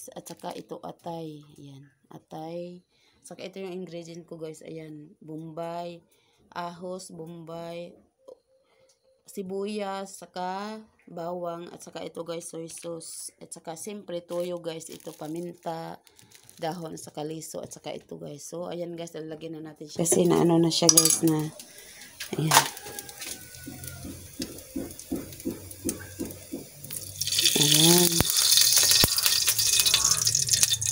guys, at saka ito atay. Ayan, atay. Saka ito yung ingredient ko guys. Ayan, bombay, ahos, bombay, sibuyas, saka bawang, at saka ito guys, soy sauce. At saka siyempre toyo guys, ito paminta, dahon, saka liso, at saka ito guys. So, ayan guys, lalagyan na natin siya. Kasi na ano na siya guys na, ayan. Ayan.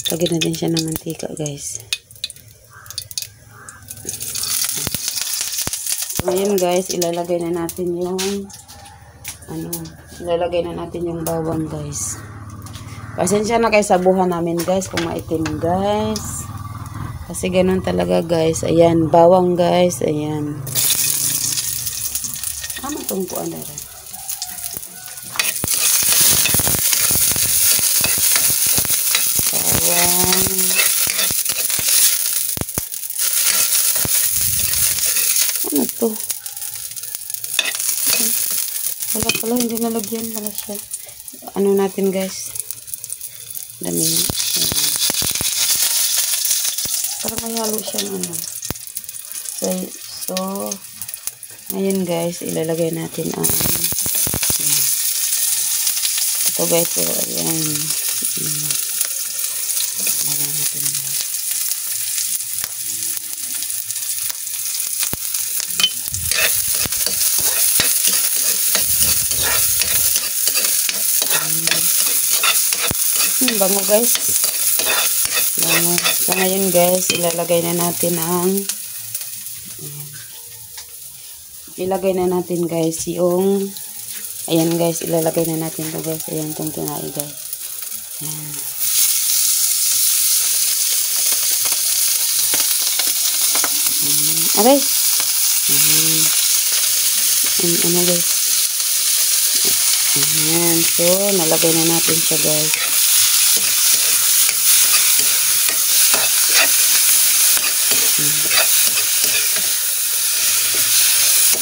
Lagyan natin siya ng mantika guys. So, ayan guys, ilalagay na natin yung ilalagay na natin yung bawang guys. Pasensya na kayo sa buhan namin guys kung maitim guys. Kasi ganun talaga guys. Ayan, bawang guys. Ayan. Ano itong kuan na rin? Bawang. Ano to? Wala pala, hindi nalagyan pala siya. Ano natin guys? Dami na. Parang may halo siyang ano. So, ngayon guys, ilalagay natin ang ayan. Ito guys, so, ayan. Ilalagay natin guys. Bango guys. Bango. So ngayon guys, ilalagay na natin ang ilagay na natin guys yung ayan guys, ilalagay na natin to guys. Ayan itong kinain guys. Ayan. Aray. Ano guys. Ayan. So, nalagay na natin siya guys.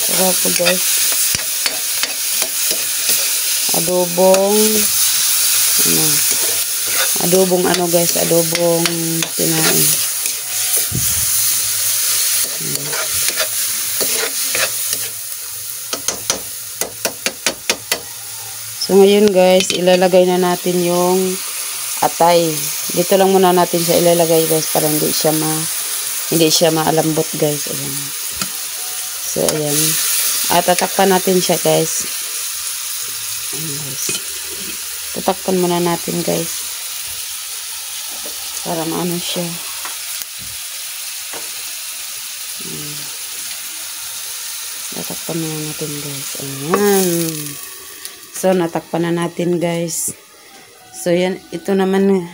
Sarap po guys. Adobong ano guys, adobong kinain. So ngayon guys, ilalagay na natin yung atay. Dito lang muna natin siya ilalagay guys para hindi siya maalambot guys. Ayan. So ayan. At tatakpan natin siya guys. Ayan guys. Tatakpan muna natin guys. Para maano siya. Tatakpan muna natin guys. Ayan. So, natakpan na natin guys. So, yan. Ito naman.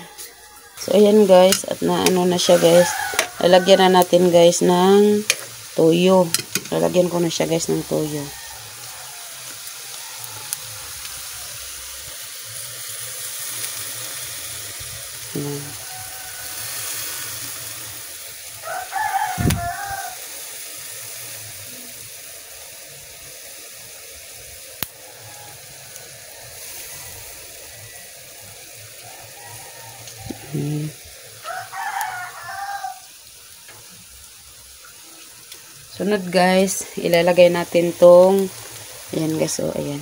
So, ayan guys. At naano na siya guys. Lalagyan na natin guys ng toyo. Lalagyan ko na siya guys ng toyo. Ayan. Sunod guys, ilalagay natin tong ayan guys, oh ayan.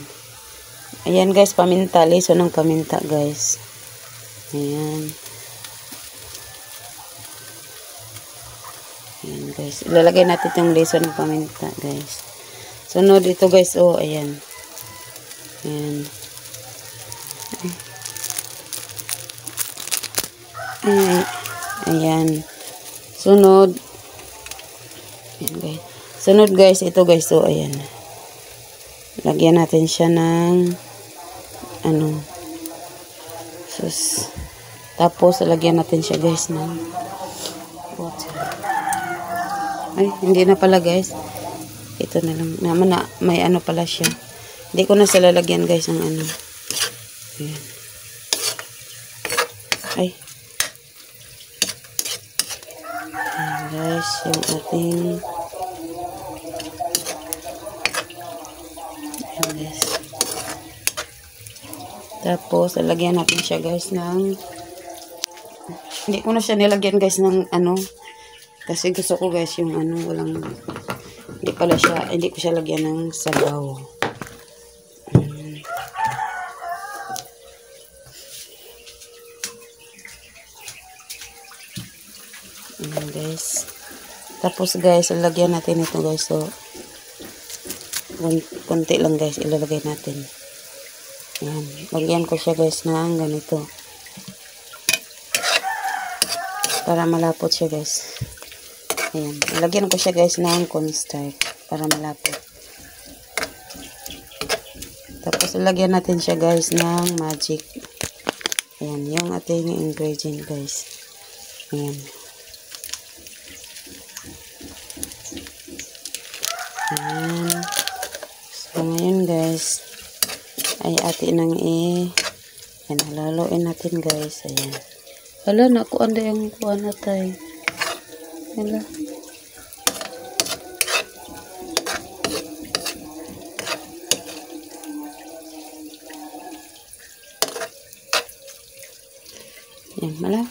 Ayan guys, paminta, liso ng paminta guys. Ayan. Ayan guys, ilalagay natin tong liso ng paminta guys. Sunod ito guys, oh ayan. Ayan. Ayan. Sunod. Ayan guys. Sunod guys, ito guys, so ayan. Lagyan natin siya ng sus. Tapos lagyan natin siya guys ng water. Ay, hindi na pala guys. Ito na lang. Naman na may ano pala siya. Hindi ko na sila lagyan guys ng ano. Ayan. Ay. Ayan guys, yung ating ayan guys. Tapos, lalagyan natin siya guys ng Hindi ko na siya nilagyan guys ng ano. Kasi gusto ko guys yung ano, walang, hindi ko siya lagyan ng sabaw. Ayan guys. Tapos guys, ilagyan natin ito guys. So, konti lang guys, ilalagay natin. Ayan. Lagyan ko siya guys ng ganito. Para malapot siya guys. Ayan. Ilagyan ko siya guys ng cornstarch. Para malapot. Tapos ilagyan natin siya guys ng magic. Ayan. Yung ating ingredient guys. Ayan. Ayan. So, ngayon guys, ay atin nang ayan, halaluin natin guys. Ayan. Hala, nakuan na yung kuan natay. Hala. Ayan, mala.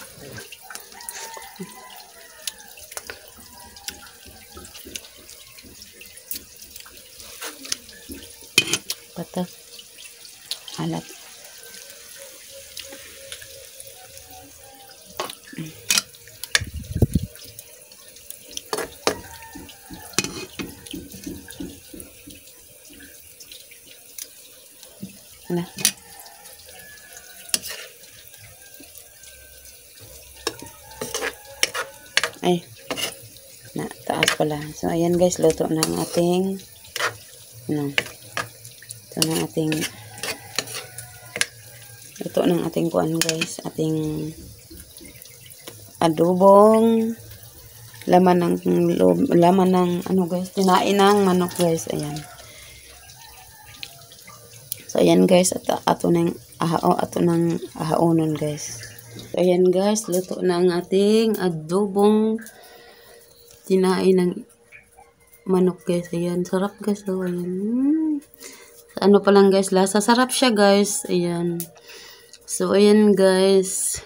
Pata. Alat. Hala. Ay. Na, taas pala. So, ayan guys, luto na ang ating ano. Ito na ating kuan guys, ating adobong laman ng ano guys, tinain ng manok guys. Ayan. So ayan guys, ato nang ahaonon guys. So ayan guys, luto na ang ating adobong tinain ng manok guys. Ayan, sarap guys. So ayan. Ano pa lang guys, lasa sarap siya guys. Ayan. So ayan guys.